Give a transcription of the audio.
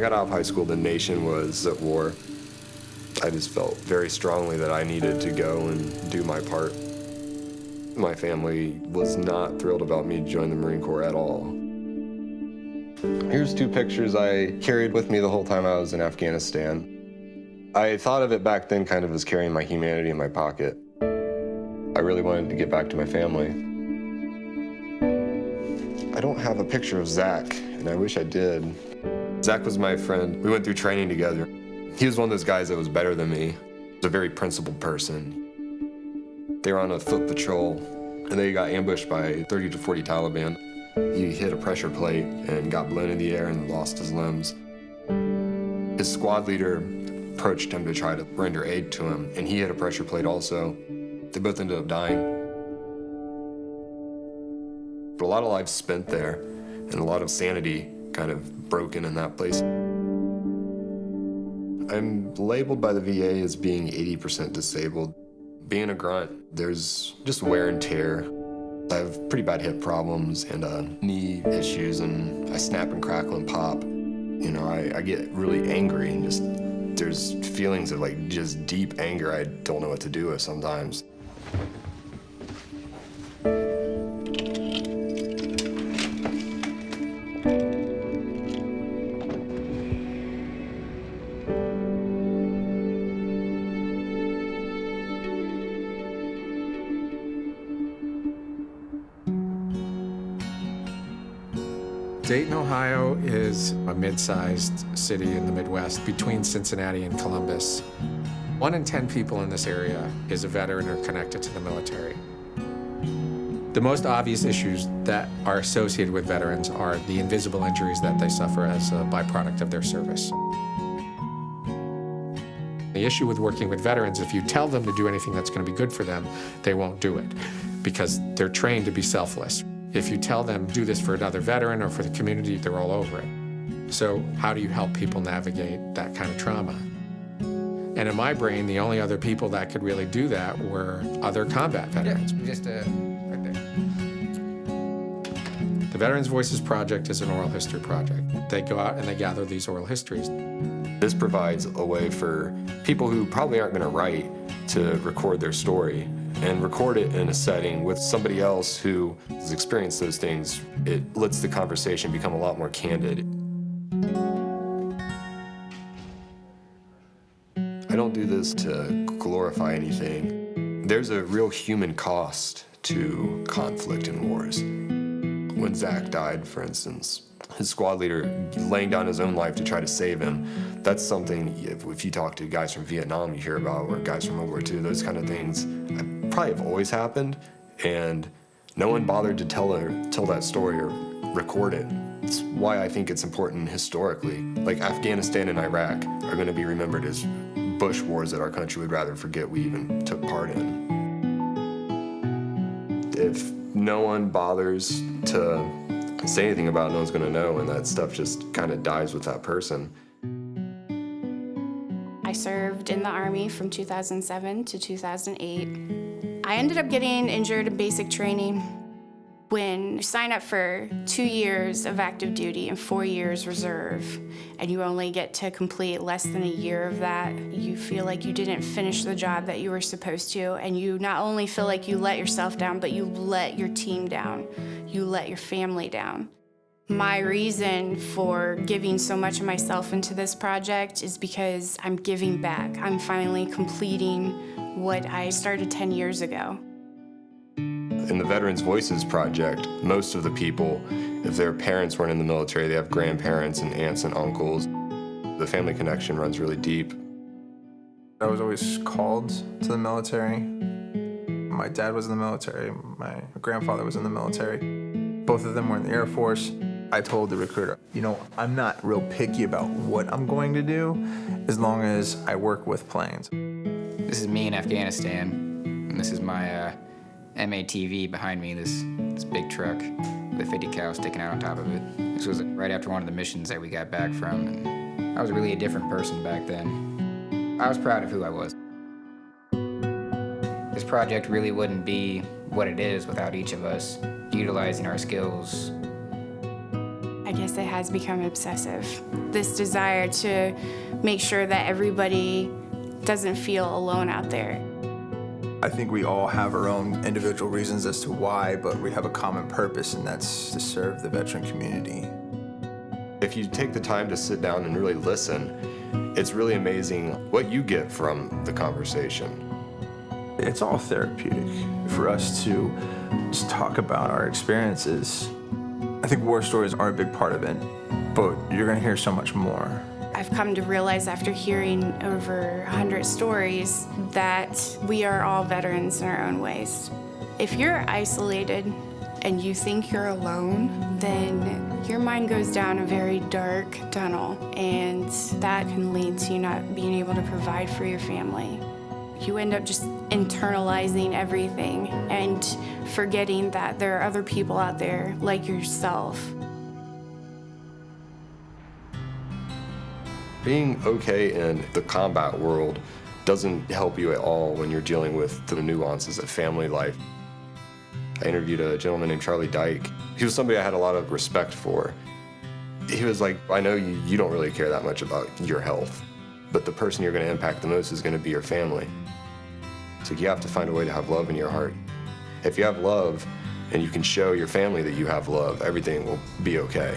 got out of high school, the nation was at war. I just felt very strongly that I needed to go and do my part. My family was not thrilled about me joining the Marine Corps at all. Here's 2 pictures I carried with me the whole time I was in Afghanistan. I thought of it back then kind of as carrying my humanity in my pocket. I really wanted to get back to my family. I don't have a picture of Zach, and I wish I did. Zach was my friend. We went through training together. He was one of those guys that was better than me. He was a very principled person. They were on a foot patrol, and they got ambushed by 30 to 40 Taliban. He hit a pressure plate and got blown in the air and lost his limbs. His squad leader approached him to try to render aid to him, and he hit a pressure plate also. They both ended up dying. But a lot of lives spent there, and a lot of sanity kind of broken in that place. I'm labeled by the VA as being 80% disabled. Being a grunt, there's just wear and tear. I have pretty bad hip problems and knee issues, and I snap and crackle and pop. You know, I get really angry, and just there's feelings of like just deep anger I don't know what to do with sometimes. Dayton, Ohio is a mid-sized city in the Midwest between Cincinnati and Columbus. 1 in 10 people in this area is a veteran or connected to the military. The most obvious issues that are associated with veterans are the invisible injuries that they suffer as a byproduct of their service. The issue with working with veterans, if you tell them to do anything that's going to be good for them, they won't do it because they're trained to be selfless. If you tell them, do this for another veteran or for the community, they're all over it. So how do you help people navigate that kind of trauma? And in my brain, the only other people that could really do that were other combat veterans. Yeah, just right there. The Veterans Voices Project is an oral history project. They go out and they gather these oral histories. This provides a way for people who probably aren't going to write to record their story and record it in a setting with somebody else who has experienced those things. It lets the conversation become a lot more candid. I don't do this to glorify anything. There's a real human cost to conflict and wars. When Zach died, for instance, his squad leader laying down his own life to try to save him, that's something, if you talk to guys from Vietnam, you hear about, or guys from World War II, those kind of things probably have always happened, and no one bothered to tell that story or record it. It's why I think it's important historically. Like Afghanistan and Iraq are going to be remembered as Bush wars that our country would rather forget we even took part in. If no one bothers to say anything about it, no one's going to know, and that stuff just kind of dies with that person. I served in the Army from 2007 to 2008. I ended up getting injured in basic training. When you sign up for 2 years of active duty and 4 years reserve, and you only get to complete less than a year of that, you feel like you didn't finish the job that you were supposed to, and you not only feel like you let yourself down, but you let your team down, you let your family down. My reason for giving so much of myself into this project is because I'm giving back. I'm finally completing what I started 10 years ago. In the Veterans Voices Project, most of the people, if their parents weren't in the military, they have grandparents and aunts and uncles. The family connection runs really deep. I was always called to the military. My dad was in the military, my grandfather was in the military. Both of them were in the Air Force. I told the recruiter, I'm not real picky about what I'm going to do as long as I work with planes. This is me in Afghanistan, and this is my MATV behind me, this big truck with a 50 cal sticking out on top of it. This was right after one of the missions that we got back from, and I was really a different person back then. I was proud of who I was. This project really wouldn't be what it is without each of us utilizing our skills. I guess it has become obsessive. This desire to make sure that everybody doesn't feel alone out there. I think we all have our own individual reasons as to why, but we have a common purpose, and that's to serve the veteran community. If you take the time to sit down and really listen, it's really amazing what you get from the conversation. It's all therapeutic for us to just talk about our experiences. I think war stories are a big part of it, but you're gonna hear so much more. I've come to realize after hearing over 100 stories that we are all veterans in our own ways. If you're isolated and you think you're alone, then your mind goes down a very dark tunnel, and that can lead to you not being able to provide for your family. You end up just internalizing everything and forgetting that there are other people out there like yourself. Being okay in the combat world doesn't help you at all when you're dealing with the nuances of family life. I interviewed a gentleman named Charlie Dyke. He was somebody I had a lot of respect for. He was like, I know you don't really care that much about your health, but the person you're going to impact the most is going to be your family. So you have to find a way to have love in your heart. If you have love and you can show your family that you have love, everything will be okay.